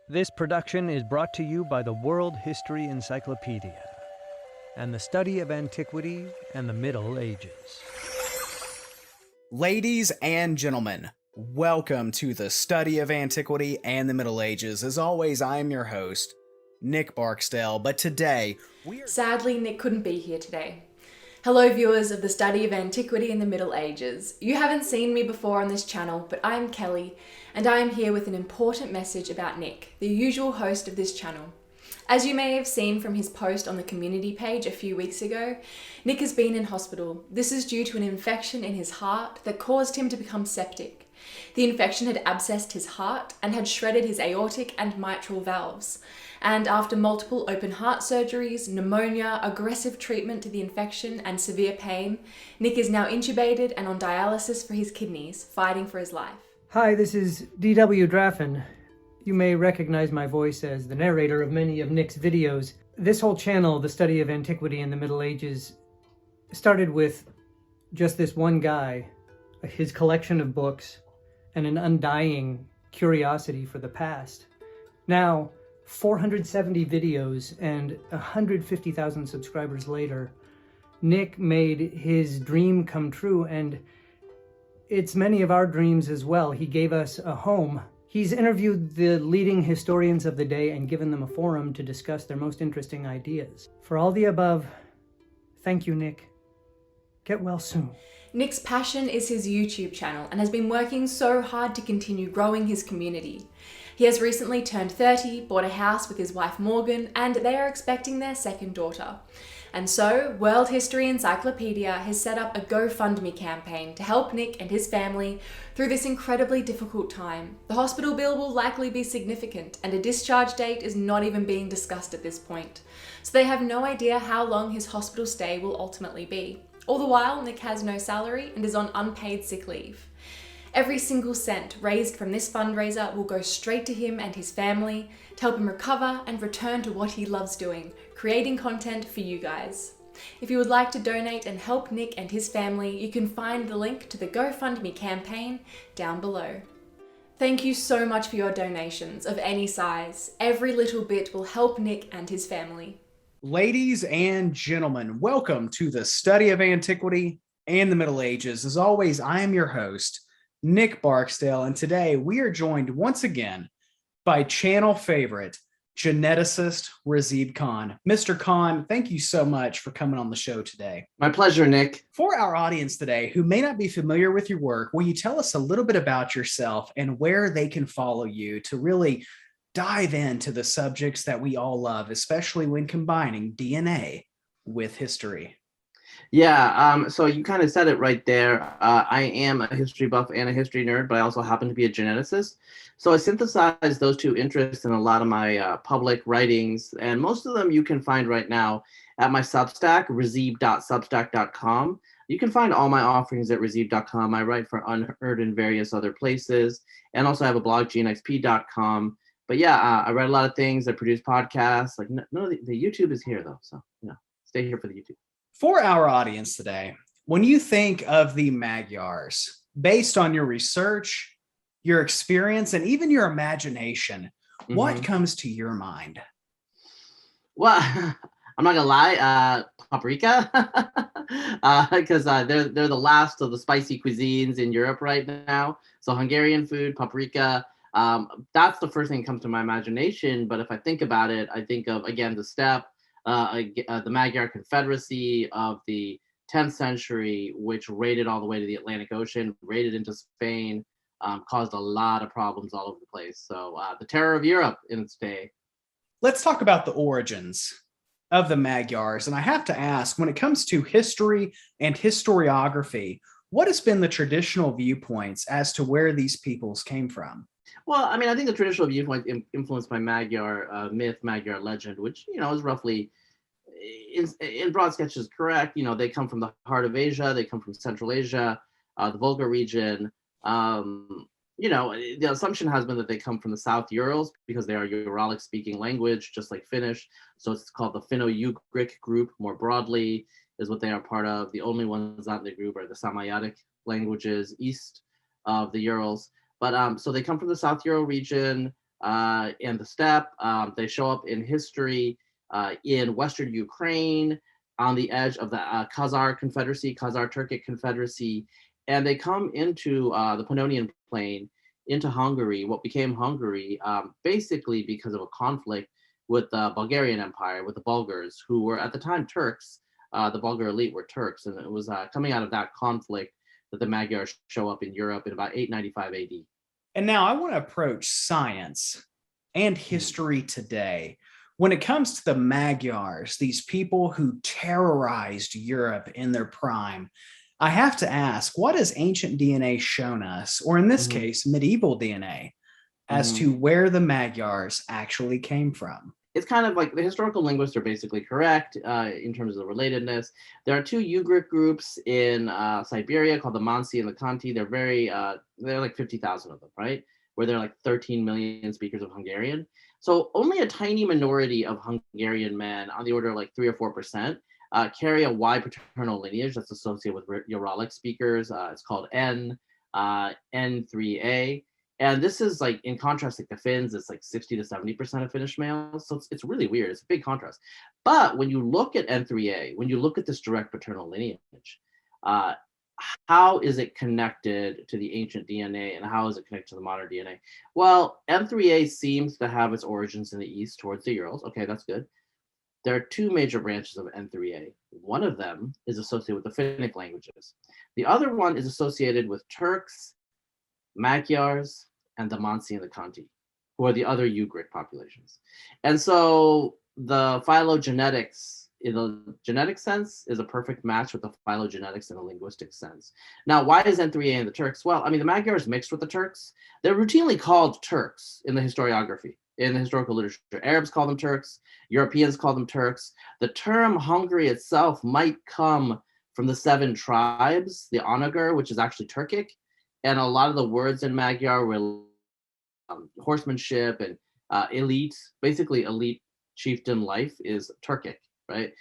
This production is brought to you by the World History Encyclopedia and the Study of Antiquity and the Middle Ages. Ladies and gentlemen, welcome to the Study of Antiquity and the Middle Ages. As always, I am your host, Nick Barksdale, but today Sadly, Nick couldn't be here today. Hello viewers of the Study of Antiquity and the Middle Ages. You haven't seen me before on this channel, but I'm Kelly, and I am here with an important message about Nick, the usual host of this channel. As you may have seen from his post on the community page a few weeks ago, Nick has been in hospital. This is due to an infection in his heart that caused him to become septic. The infection had abscessed his heart and had shredded his aortic and mitral valves. And after multiple open heart surgeries, pneumonia, aggressive treatment to the infection, and severe pain, Nick is now intubated and on dialysis for his kidneys, fighting for his life. Hi, this is D.W. Draffen. You may recognize my voice as the narrator of many of Nick's videos. This whole channel, the Study of Antiquity and the Middle Ages, started with just this one guy, his collection of books, and an undying curiosity for the past. Now, 470 videos and 150,000 subscribers later, Nick made his dream come true, and it's many of our dreams as well. He gave us a home. He's interviewed the leading historians of the day and given them a forum to discuss their most interesting ideas. For all the above, thank you, Nick. Get well soon. Nick's passion is his YouTube channel and has been working so hard to continue growing his community. He has recently turned 30, bought a house with his wife Morgan, and they are expecting their second daughter. And so, World History Encyclopedia has set up a GoFundMe campaign to help Nick and his family through this incredibly difficult time. The hospital bill will likely be significant, and a discharge date is not even being discussed at this point. So they have no idea how long his hospital stay will ultimately be. All the while, Nick has no salary and is on unpaid sick leave. Every single cent raised from this fundraiser will go straight to him and his family to help him recover and return to what he loves doing, creating content for you guys. If you would like to donate and help Nick and his family, you can find the link to the GoFundMe campaign down below. Thank you so much for your donations of any size. Every little bit will help Nick and his family. Ladies and gentlemen, welcome to the Study of Antiquity and the Middle Ages. As always, I am your host, Nick Barksdale, and today we are joined once again by channel favorite, Geneticist Razib Khan. Mr. Khan, thank you so much for coming on the show today. My pleasure, Nick. For our audience today who may not be familiar with your work, will you tell us a little bit about yourself and where they can follow you to really dive into the subjects that we all love, especially when combining DNA with history? Yeah, so you kind of said it right there. I am a history buff and a history nerd, but I also happen to be a geneticist. So I synthesize those two interests in a lot of my public writings, and most of them you can find right now at my Substack, razib.substack.com. You can find all my offerings at razib.com. I write for Unheard and various other places, and also have a blog, gnxp.com. But yeah, I write a lot of things. I produce podcasts. Like, no, the YouTube is here though, so stay here for the YouTube. For our audience today, when you think of the Magyars, based on your research, your experience, and even your imagination, what comes to your mind? Well, I'm not gonna lie, paprika, because they're the last of the spicy cuisines in Europe right now. So Hungarian food, paprika. That's the first thing that comes to my imagination. But if I think about it, I think of, again, the steppe, the Magyar Confederacy of the 10th century, which raided all the way to the Atlantic Ocean, raided into Spain, caused a lot of problems all over the place. So the terror of Europe in its day. Let's talk about the origins of the Magyars. And I have to ask, when it comes to history and historiography, what has been the traditional viewpoints as to where these peoples came from? Well, I mean, I think the traditional viewpoint influenced by Magyar myth, Magyar legend, which, is roughly, in broad sketches, correct. They come from the heart of Asia. They come from Central Asia, the Volga region. The assumption has been that they come from the South Urals because they are Uralic speaking language, just like Finnish. So it's called the finno-ugric group more broadly, is what they are part of. The only ones not in the group are the Samoyedic languages east of the Urals. But so they come from the South Ural region. and the steppe. They show up in history in Western Ukraine on the edge of the Khazar Confederacy, Khazar-Turkic Confederacy, and they come into the Pannonian Plain, into Hungary, what became Hungary, basically because of a conflict with the Bulgarian Empire, with the Bulgars, who were at the time Turks. The Bulgar elite were Turks, and it was coming out of that conflict that the Magyars show up in Europe in about 895 AD. And now I want to approach science and history today. When it comes to the Magyars, these people who terrorized Europe in their prime, I have to ask, what has ancient DNA shown us, or in this case, medieval DNA, as to where the Magyars actually came from? It's kind of like the historical linguists are basically correct in terms of the relatedness. There are two Ugric groups in Siberia called the Mansi and the Khanty. They're they're like 50,000 of them, right? Where there are like 13 million speakers of Hungarian. So only a tiny minority of Hungarian men, on the order of like 3 or 4%, carry a Y paternal lineage that's associated with Uralic speakers. It's called N3A. And this is like, in contrast, like the Finns, it's like 60 to 70% of Finnish males. So it's really weird. It's a big contrast. But when you look at N3A, when you look at this direct paternal lineage, how is it connected to the ancient DNA and how is it connected to the modern DNA? Well, N3A seems to have its origins in the east towards the Urals. Okay, that's good. There are two major branches of N3A. One of them is associated with the Finnic languages. The other one is associated with Turks, Magyars, and the Mansi and the Khanty, who are the other Ugric populations. And so the phylogenetics in the genetic sense is a perfect match with the phylogenetics in a linguistic sense. Now, why is N3A in the Turks? Well, I mean, the Magyars mixed with the Turks. They're routinely called Turks in the historiography, in the historical literature. Arabs call them Turks, Europeans call them Turks. The term Hungary itself might come from the 7 tribes, the Onagar, which is actually Turkic, and a lot of the words in Magyar were horsemanship and elite, basically elite chieftain life is Turkic, right?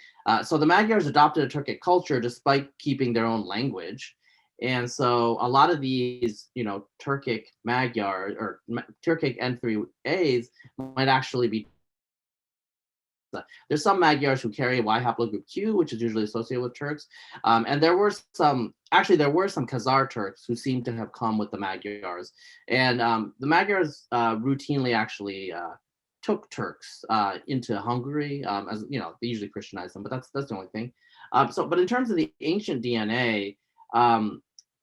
So the Magyars adopted a Turkic culture despite keeping their own language. And so a lot of these, Turkic Magyar or Turkic N3As might actually be. There's some Magyars who carry Y haplogroup Q, which is usually associated with Turks. And there were some Khazar Turks who seem to have come with the Magyars. And the Magyars routinely actually took Turks into Hungary, as they usually Christianized them, but that's the only thing. But in terms of the ancient DNA,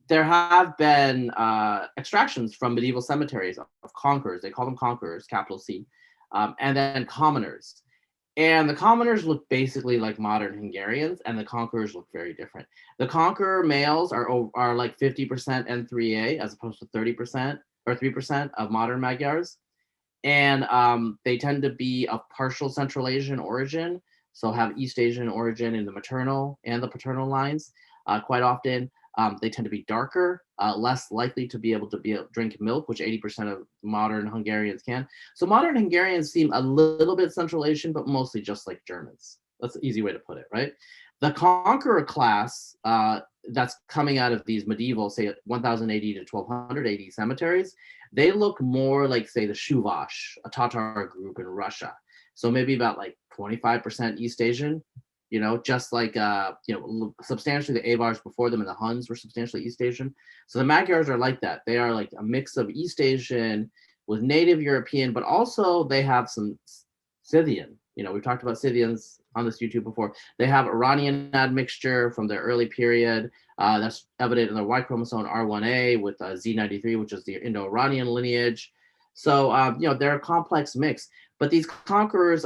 there have been extractions from medieval cemeteries of conquerors. They call them conquerors, capital C, and then commoners. And the commoners look basically like modern Hungarians, and the conquerors look very different. The conqueror males are like 50% N3A as opposed to 30% or 3% of modern Magyars. And they tend to be of partial Central Asian origin, so have East Asian origin in the maternal and the paternal lines quite often. They tend to be darker, less likely to be able to drink milk, which 80% of modern Hungarians can. So modern Hungarians seem a little bit Central Asian, but mostly just like Germans. That's an easy way to put it, right? The conqueror class that's coming out of these medieval, say 1080 to 1200 AD cemeteries, they look more like, say, the Shuvash, a Tatar group in Russia. So maybe about like 25% East Asian, just like, substantially the Avars before them and the Huns were substantially East Asian. So the Magyars are like that. They are like a mix of East Asian with native European, but also they have some Scythian. We've talked about Scythians on this YouTube before. They have Iranian admixture from their early period. That's evident in the Y chromosome R1A with Z93, which is the Indo-Iranian lineage. So, they're a complex mix. But these conquerors,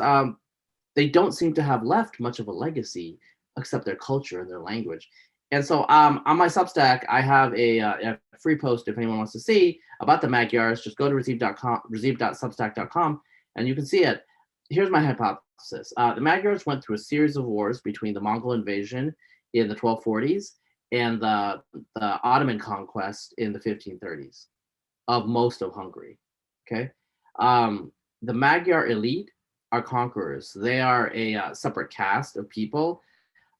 they don't seem to have left much of a legacy except their culture and their language. And so on my Substack, I have a free post if anyone wants to see about the Magyars. Just go to razib.substack.com and you can see it. Here's my hypothesis. The Magyars went through a series of wars between the Mongol invasion in the 1240s and the Ottoman conquest in the 1530s of most of Hungary. Okay. The Magyar elite are conquerors. They are a separate caste of people,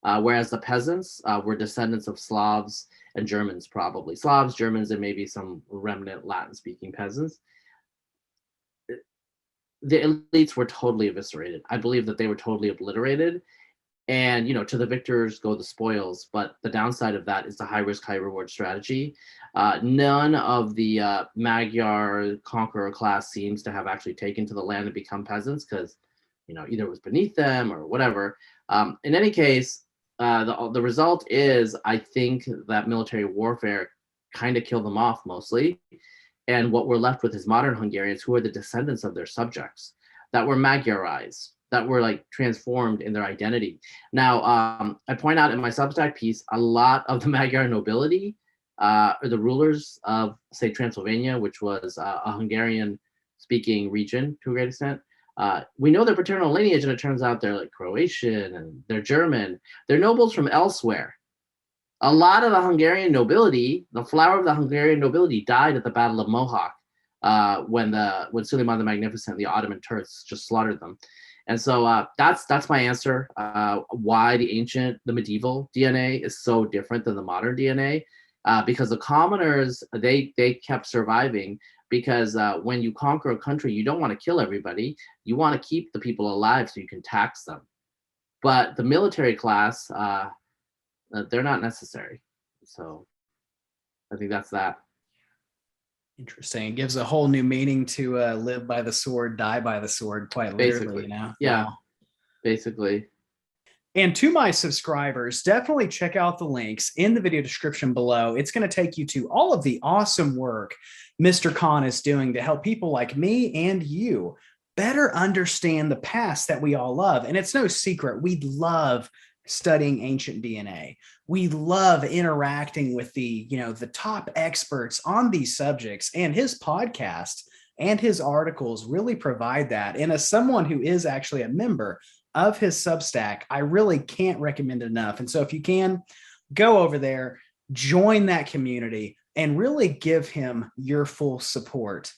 whereas the peasants were descendants of Slavs and Germans, probably. Slavs, Germans, and maybe some remnant Latin-speaking peasants. the elites were totally eviscerated. I believe that they were totally obliterated. And, to the victors go the spoils. But the downside of that is the high risk, high reward strategy. None of the Magyar conqueror class seems to have actually taken to the land and become peasants because, either it was beneath them or whatever. In any case, the result is, I think that military warfare kind of killed them off mostly. And what we're left with is modern Hungarians who are the descendants of their subjects that were Magyarized, that were like transformed in their identity. Now, I point out in my Substack piece, a lot of the Magyar nobility, or the rulers of, say, Transylvania, which was a Hungarian-speaking region to a great extent, we know their paternal lineage, and it turns out they're like Croatian and they're German. They're nobles from elsewhere. A lot of the Hungarian nobility, the flower of the Hungarian nobility, died at the Battle of Mohawk when Suleiman the Magnificent, the Ottoman Turks, just slaughtered them. And so that's my answer. Why the medieval DNA is so different than the modern DNA, because the commoners they kept surviving because when you conquer a country, you don't want to kill everybody. You want to keep the people alive so you can tax them. But the military class, they're not necessary. So I think that's that. Interesting. It gives a whole new meaning to live by the sword, die by the sword, quite literally. Basically, yeah. Wow. Basically. And to my subscribers, definitely check out the links in the video description below. It's going to take you to all of the awesome work Mr. Khan is doing to help people like me and you better understand the past that we all love. And it's no secret, we love studying ancient DNA. We love interacting with the top experts on these subjects, and his podcast and his articles really provide that. And as someone who is actually a member of his Substack, I really can't recommend it enough. And so if you can, go over there, join that community, and really give him your full support